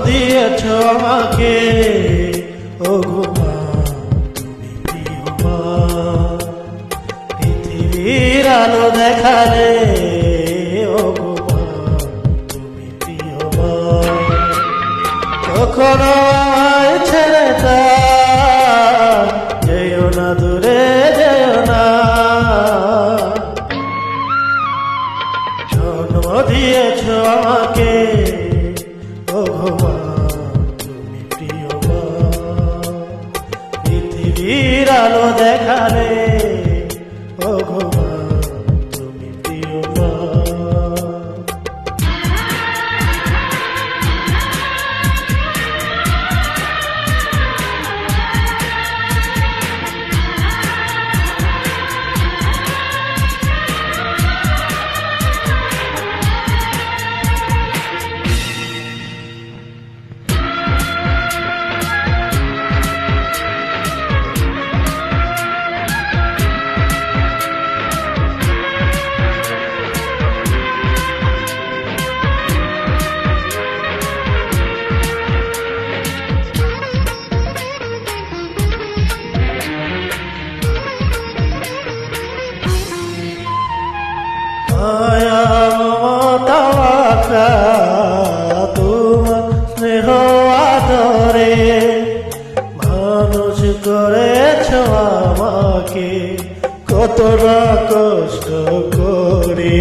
দিয়েছ আমাকে, ও গো মা তুমি প্রিয় মা। পৃথিবীর আলো দেখালে, ও গো মা তুমি প্রিয় মা। কখনো আমায় ছেড়ে যেও না, দূরে যেও না। জন্ম দিয়েছ আমাকে, ও গো মা তুমি প্রিয় মা। পৃথিবীর আলো দেখালে, ও গো মা তুমি প্রিয় মা। মায়া মমতা মাখা তোমার স্নেহ আদরে মানুষ করেছ আমাকে, কতটা কষ্ট করে।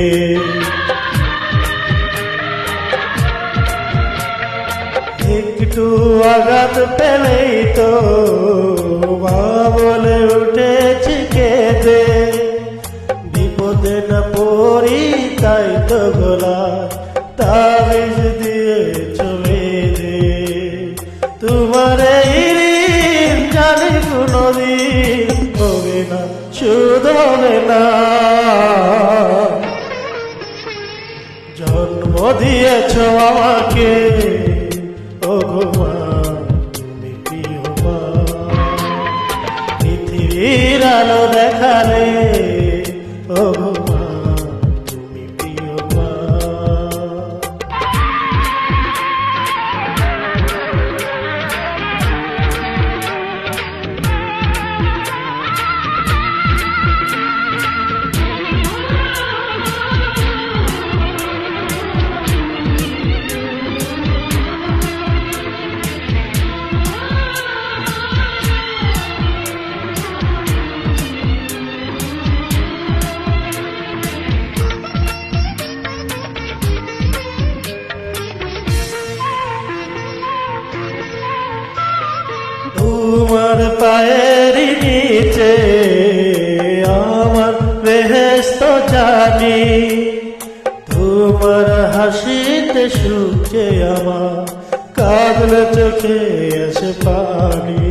একটু আঘাত পেলেই তো মা বলে উঠেছি কেঁদে। বিপদে না পড়ি তাই তো গোলা তাবিজ দিয়ে চলে দে। তোমার এই ঋণ জানি কোনদিন হবে না, শুধু হবে না। জন্ম দিয়েছ আমাকে, ও গো মা তুমি প্রিয় মা। পৃথিবীর আলো দেখালে, ও গো মা তুমি প্রিয় মা। তোমার পায়ের নিচে আমার বেহেশত জানি। তোমার হাসিতে সুখে আমার, কাঁদলে চোখে আসে পানি।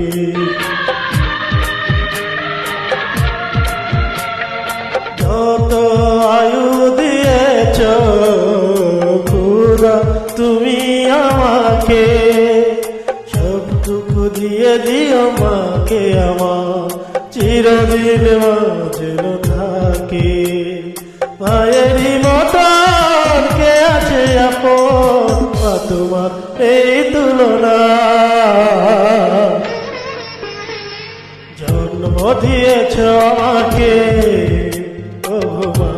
যত আয়ু দিয়েছ খোদা তুমি আমাকে, সবটুকু দিয়ে দিও মাকে আমার, চিরদিন মা যেন থাকে। মায়েরই মতন কে আছে আপন, মা তোমার এই তুলনা। জন্ম দিয়েছ আমাকে, ও মা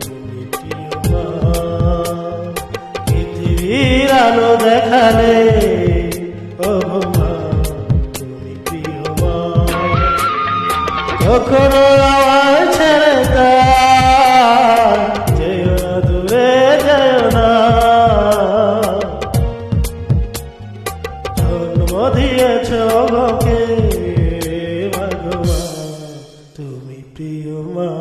তুমি প্রিয় মা। পৃথিবীর আলো দেখালে, ও মা তুমি প্রিয় মা। কখনো আমায় ছেড়ে যেও না, দূরে যেও না। জন্ম দিয়েছ আমাকে, ভগবান তুমি প্রিয় মা।